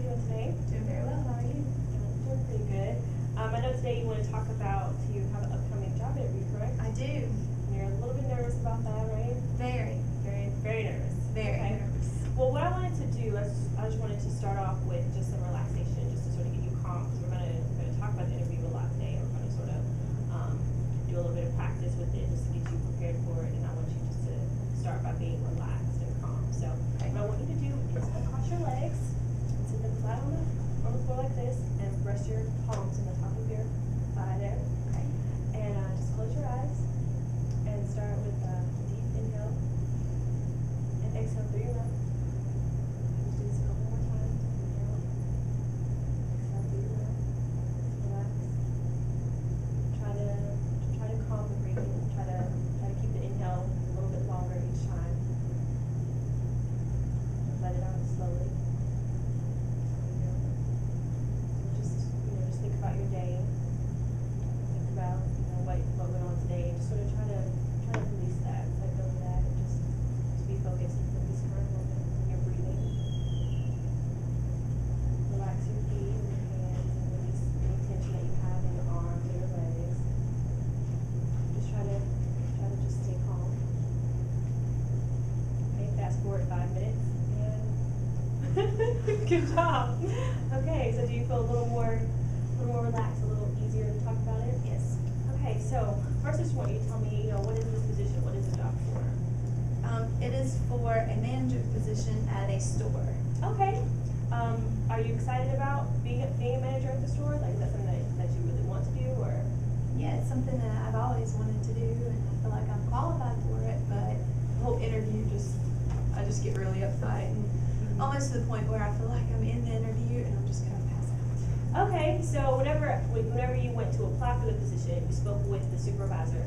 doing today? Doing very well. How are you? Doing pretty good. I know today you want to talk about, you have an upcoming job interview, correct? I do. You're a little bit nervous about that, right? Very. Very nervous. Very Okay. nervous. Well, what I wanted to do, I just wanted to start off with just some relaxation, just to sort of get you calm, because we're gonna talk about the interview a lot today. We're gonna sort of do a little bit of practice with it, just to get you prepared for it, and I want you just to start by being relaxed and calm. So what I want you to do is cross your legs, and sit them flat on the floor like this, and rest your palms on the top of your thigh there. Okay. And just close your eyes, and start with a deep inhale, and exhale through your mouth. Just do this a couple more times. Inhale, exhale through your mouth. Relax. Try to calm the breathing. Try to keep the inhale a little bit longer each time. Let it out slowly. Just think about your day. Think about what went on today. Just sort of try to release that, let go of that, and just be focused in this current moment when you're breathing. Relax your feet and your hands and release any tension that you have in your arms or your legs. Just try to just stay calm. Okay, fast forward 5 minutes and good job. Okay, so do you feel a little more relaxed, a little easier to talk about it? Yes. Okay, so first I just want you to tell me, what is this position? What is the job for? It is for a manager position at a store. Okay. Are you excited about being a manager at the store? Like, is that something that you really want to do, or? Yeah, it's something that I've always wanted to do, and I feel like I'm qualified for it, but the whole interview I just get really uptight, and almost to the point where I feel like I'm in the interview and I'm just gonna pass out. Okay, so whenever you went to apply for the position, you spoke with the supervisor.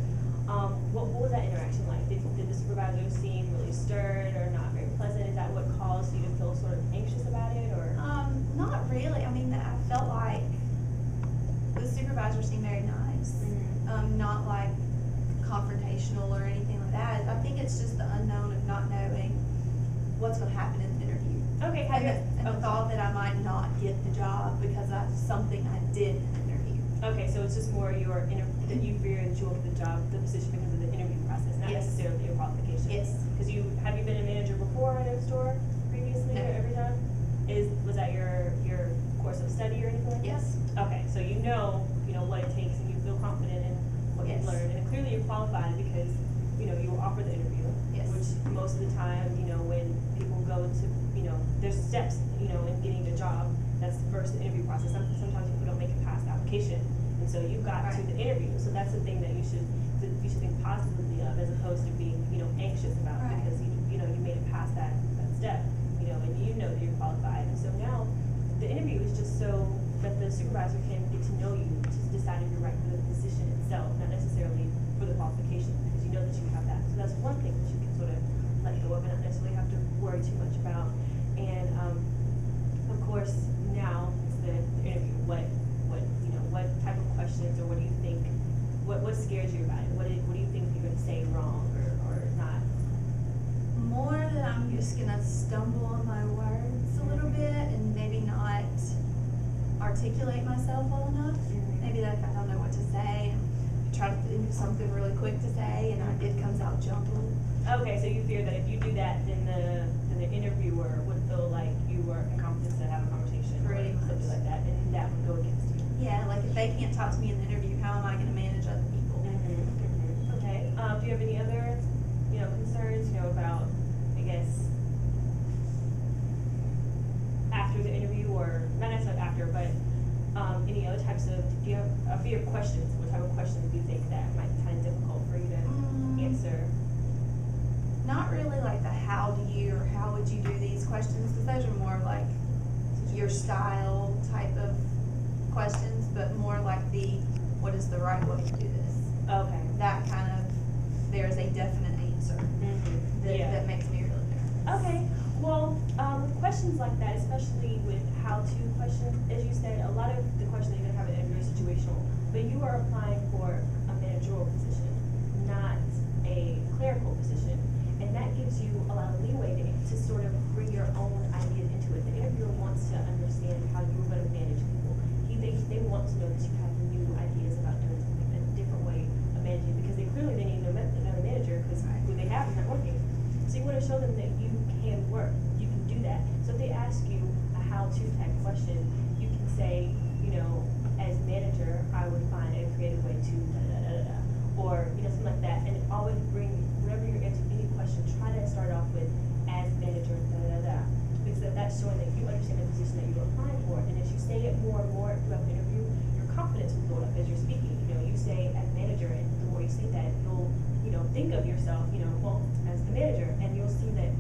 What was that interaction like? Did the supervisor seem really stern or not very pleasant? Is that what caused you to feel sort of anxious about it, or? Not really. I mean, I felt like the supervisor seemed very nice. Not like confrontational or anything like that. I think it's just the unknown of not knowing what's going to happen in the interview. Okay. And the thought that I might not get the job because that's something I did in the interview. Okay, so it's just more that you fear that you'll get the position because of the interview process, not Yes. necessarily your qualifications. Yes. Because have you been a manager before at a store previously, No. or every time? Was that your course of study or anything like Yes. that? Okay, so you know what it takes, and you feel confident in what Yes. you've learned, and clearly you're qualified because you were offered the interview. Yes. Which most of the time, when people go to there's steps in getting the job. That's the first interview process. Sometimes people don't make it past the application, and so you got to the interview. So that's the thing that you should think positively of, as opposed to being anxious about, because you made it past that step, and you know that you're qualified. And so now the interview is just so that the supervisor can get to know you, to decide if you're right for the position itself, not necessarily for the qualification, because you know that you have that. So that's one thing that you can sort of let go of and not necessarily have to worry too much about. And of course, now it's the interview. What type of questions, or what do you think? What scares you about it? What do you think you're going to say wrong or not? More that I'm just gonna stumble on my words a little bit and maybe not articulate myself well enough. Maybe like I don't know what to say, and I try to think of something really quick to say, and it comes out jumbled. Okay, so you fear that if you do that, then the interviewer would feel like you were incompetent to have a conversation, Pretty or something much. like that, and that would go against you. Yeah, like if they can't talk to me in the interview, how am I gonna manage other people? Okay. Do you have any other concerns about, I guess, after the interview, or not necessarily after, but any other types of? Do you have a fear of questions? What type of questions do you think that might be kind of difficult for you to answer? Not really like the how do you or how would you do these questions, because those are more like your style type of questions, but more like what is the right way to do this? Okay. That kind of, there's a definite answer that makes me really nervous. Okay. Well, with questions like that, especially with how-to questions, as you said, a lot of the questions that you're going to have in interview are situational, but you are applying for a managerial position, not a clerical position, and that gives you a lot of leeway to sort of bring your own ideas into it. The interviewer wants to understand to da da da da da, or something like that, and always bring whenever you're answering any question, try to start off with as manager da da da da, because that's showing that you understand the position that you're applying for, and as you say it more and more throughout the interview, your confidence will build up as you're speaking. You say as manager, and the more you say that, you'll think of yourself, well, as the manager, and you'll see that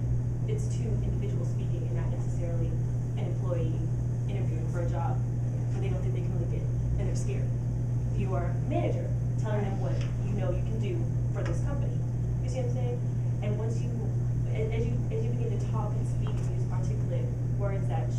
it's two individuals speaking and not necessarily an employee interviewing for a job, and they don't think they can really get, and they're scared. You are a manager, telling them what you can do for this company. You see what I'm saying? And once as you begin to talk and speak and use articulate words that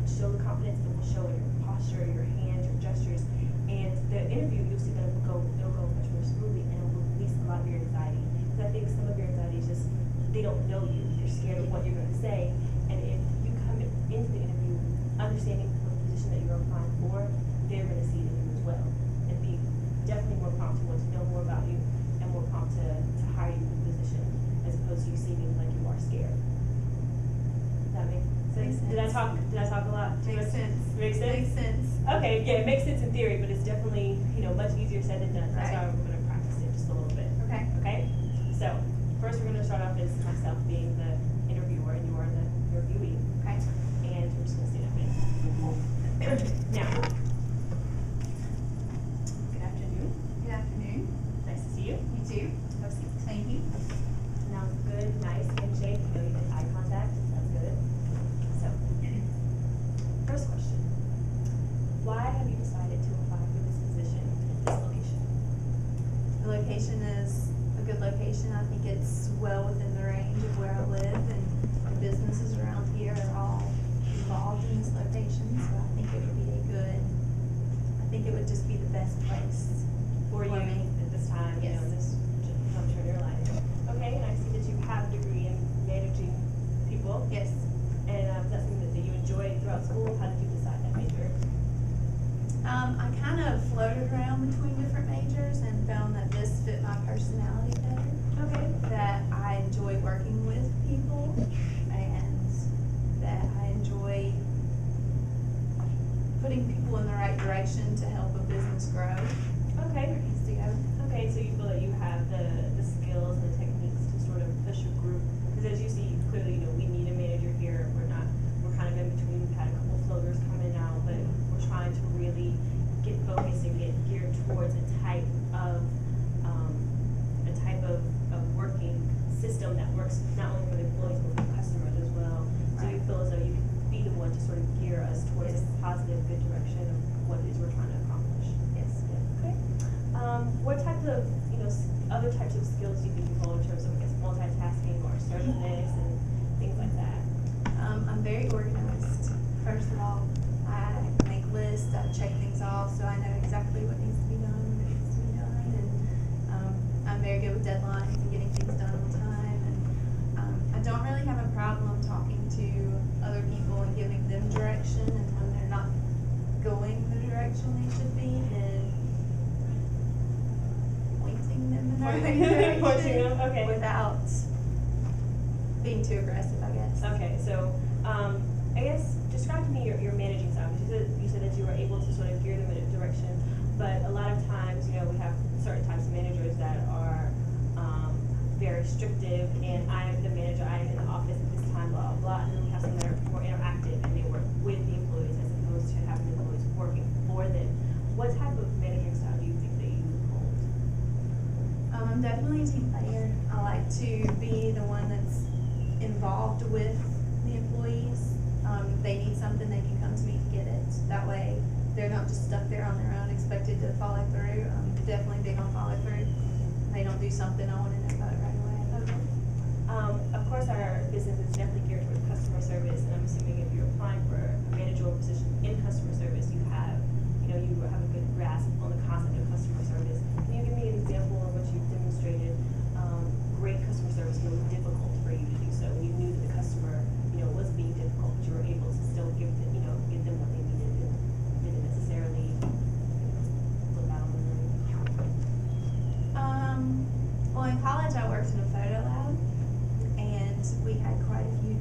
show the confidence, it will show in your posture, your hands, your gestures, and the interview, you'll see that it'll go much more smoothly, and it will release a lot of your anxiety. Because I think some of your anxiety is just, they don't know you. They're scared of what you're going to say. And if you come into the interview understanding the position that you're applying for, they're going to see it in you as well. And be definitely more prompt to want to know more about you, and more prompt to hire you for the position, as opposed to you seeming like you are scared. Does that make sense? Did I talk a lot? Makes sense. Makes sense? Makes sense. Okay, yeah, it makes sense in theory, but it's definitely, much easier said than done. That's Right. why we're gonna practice it just a little bit. Okay. Okay? So, first we're gonna start off as myself being the interviewer and you are the interviewee. Okay. And we're just gonna say that. Now, good afternoon. Good afternoon. Nice to see you. You too. Have a seat. Thank you. Now, good, nice handshake. You did eye contact. That's good. So, first question. Why have you decided to apply for this position at this location? The location is a good location. I think it's well within the range of where I live, and the businesses around here are all involved in this location, so I think it would be I think it would just be the best place For you me. at this time, Yes. this juncture in your life. Okay, and I see that you have a degree in managing people. Yes. And is that something that you enjoyed throughout school? How did you decide that major? I kind of floated around between different majors and found that this fit my personality better. Okay. That I enjoy working with people, and that I enjoy putting people in the right direction to help a business grow. Okay. Where it needs to go. Okay, so you feel that you have the skills and the techniques to sort of push your group, because as you see clearly, we need a manager here. We're kind of in between. We've had a couple floaters coming out, but we're trying to really get focused and get geared towards a type of working system that works not only for the employees but for customers as well. So you feel as though you can be the one to sort of gear us towards a positive, good direction of what it is we're trying to accomplish. Yes. Okay. What types of, other types of skills do you think you hold in terms of, multitasking or assertiveness and things like that? I'm very organized. First of all, I make lists, I check things off, so I know exactly what needs to be done when it needs to be done, and I'm very good with deadlines and getting things done on time, and I don't really have a problem talking to other people and giving them direction, and when they're not going the direction they should be, then pointing them in the right direction. Pointing them, okay. Without being too aggressive, I guess. Okay, so, I guess, describe to me your managing style. You said that you were able to sort of gear them in a direction, but a lot of times, we have certain types of managers that are very restrictive, and I am the manager, I am in the office at this time, blah, blah, and then we have some that are more interactive, and they work with the employees as opposed to having the employees working for them. What type of managing style do you think that you hold? I'm definitely a team player. I like to be the one that's involved with the employees. If they need something, they can come to me to get it. That way, they're not just stuck there on their own, expected to follow through. I'm definitely big on follow through. If they don't do something, I want to know about it right away. Okay. Of course, our business is definitely geared toward customer service, and I'm assuming if you're applying for a managerial position in customer service, you have a good grasp on the concept of customer service. Can you give me an example of what you've demonstrated great customer service, but it was difficult for you to do so? When you knew that the customer, was being difficult, but you were able to still give them what they needed and didn't necessarily look out on them. Well, in college, I worked in a photo lab, and we had quite a few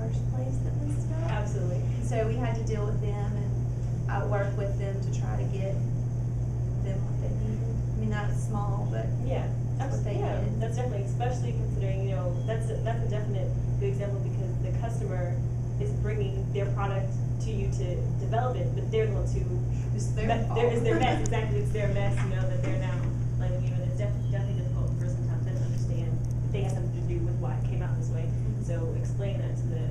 first place that messed up. Absolutely. So we had to deal with them, and I worked with them to try to get them what they needed. I mean, that's small, but Yeah, that's what they yeah, needed. that's definitely, especially considering, that's a definite good example because the customer is bringing their product to you to develop it, but they're the ones who, It's their fault. it's their mess, exactly, it's their mess, that they're now letting you, and it's definitely difficult for sometimes them to understand that they have something to do with why it came out this way. So explain that to the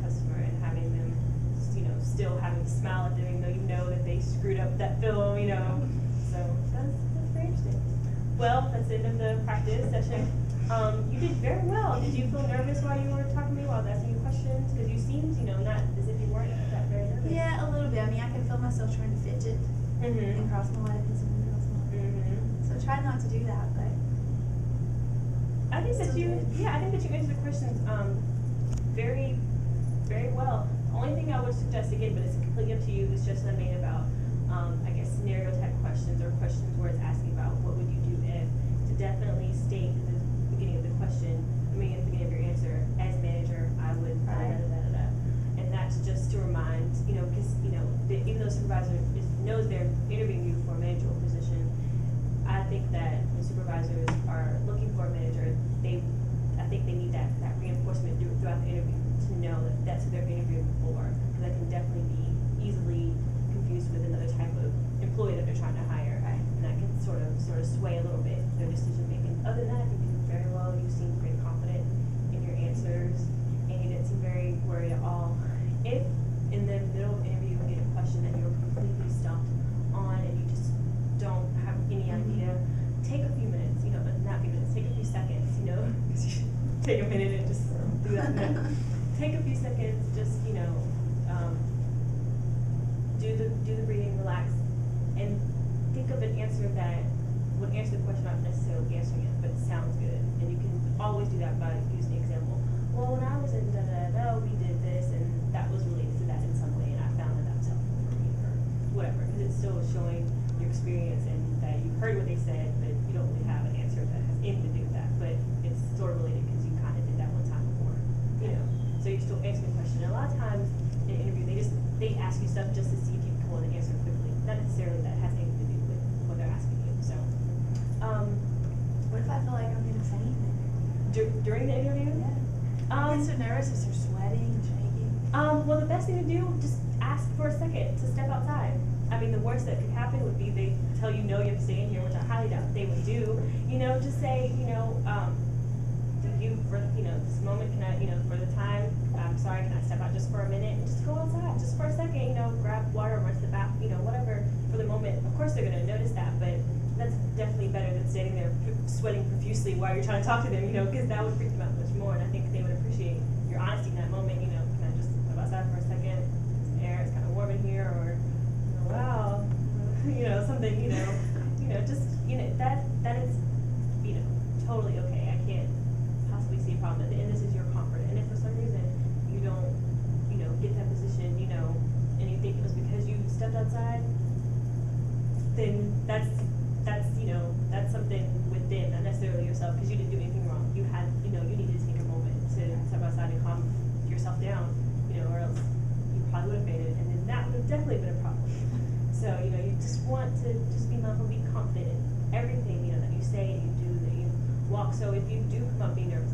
customer and having them, still having to smile at them, even though you know that they screwed up that film, So that's very interesting. Well, that's the end of the practice session. You did very well. Did you feel nervous while you were talking to me, while I was asking you questions? Because you seemed, not as if you weren't that very nervous. Yeah, a little bit. I mean, I can feel myself trying to fidget and cross my legs and cross my legs. So I tried not to do that, but I think that Still you, good. I think that you answered the questions very, very well. The only thing I would suggest again, but it's completely up to you, is just what I made about, I guess, scenario type questions or questions where it's asking about what would you do if, to definitely state at the beginning of the question, at the beginning of your answer, as manager, I would da-da-da-da-da-da. And that's just to remind, because, even though the supervisor knows they're interviewing you for a managerial position, I think that when supervisors are looking for a manager, I think they need that reinforcement throughout the interview to know that that's who they're interviewing for, because that can definitely be easily confused with another type of employee that they're trying to hire, and that can sort of sway a little bit their decision making. Other than that, I think you did very well. You seemed very confident in your answers, and you didn't seem very worried at all. If in the middle of the interview you get a question that you're completely stumped on and you just don't have any idea, take a few minutes, not a few minutes, take a few seconds, take a minute and just do that. Take a few seconds, just, do the breathing, relax, and think of an answer that would answer the question, not necessarily answering it, but sounds good. And you can always do that by using the example. Well, when I was in da-da-da-da, we did this, and that was related to that in some way, and I found that was helpful for me, or whatever, because it's still showing your experience and that you heard what they said, but you don't really have an answer that has anything to do with that, but it's sort of related because you kind of did that one time before, So you're still answering the question. And a lot of times in an interview, they ask you stuff just to see if you can come on and answer quickly. Not necessarily that has anything to do with what they're asking you. So, what if I feel like I'm gonna faint? during the interview, I get so nervous if they're sweating and shaking. well, the best thing to do, just ask for a second to step outside. I mean, the worst that could happen would be they tell you no, you have to stay in here, which I highly doubt they would do. Just say, thank you for, this moment, can I, for the time, I'm sorry, can I step out just for a minute? And just go outside, just for a second, grab water, run to the bath, whatever, for the moment. Of course they're gonna notice that, but that's definitely better than standing there sweating profusely while you're trying to talk to them, because that would freak them out much more, and I think they would appreciate your honesty in that moment, can I just step outside for a second, get some air, it's kind of warm in here, or, wow, something, just, that is, totally okay. I can't possibly see a problem. At the end, this is your comfort. And if for some reason you don't, get that position, and you think it was because you stepped outside, then that's something within, not necessarily yourself, because you didn't do anything wrong. You had, you needed to take a moment to step outside and calm yourself down, or else you probably would have fainted, and then that would have definitely been a problem. So, you just want to just be mindful, be confident in everything, that you say, that you do, that you walk. So if you do come up being nervous,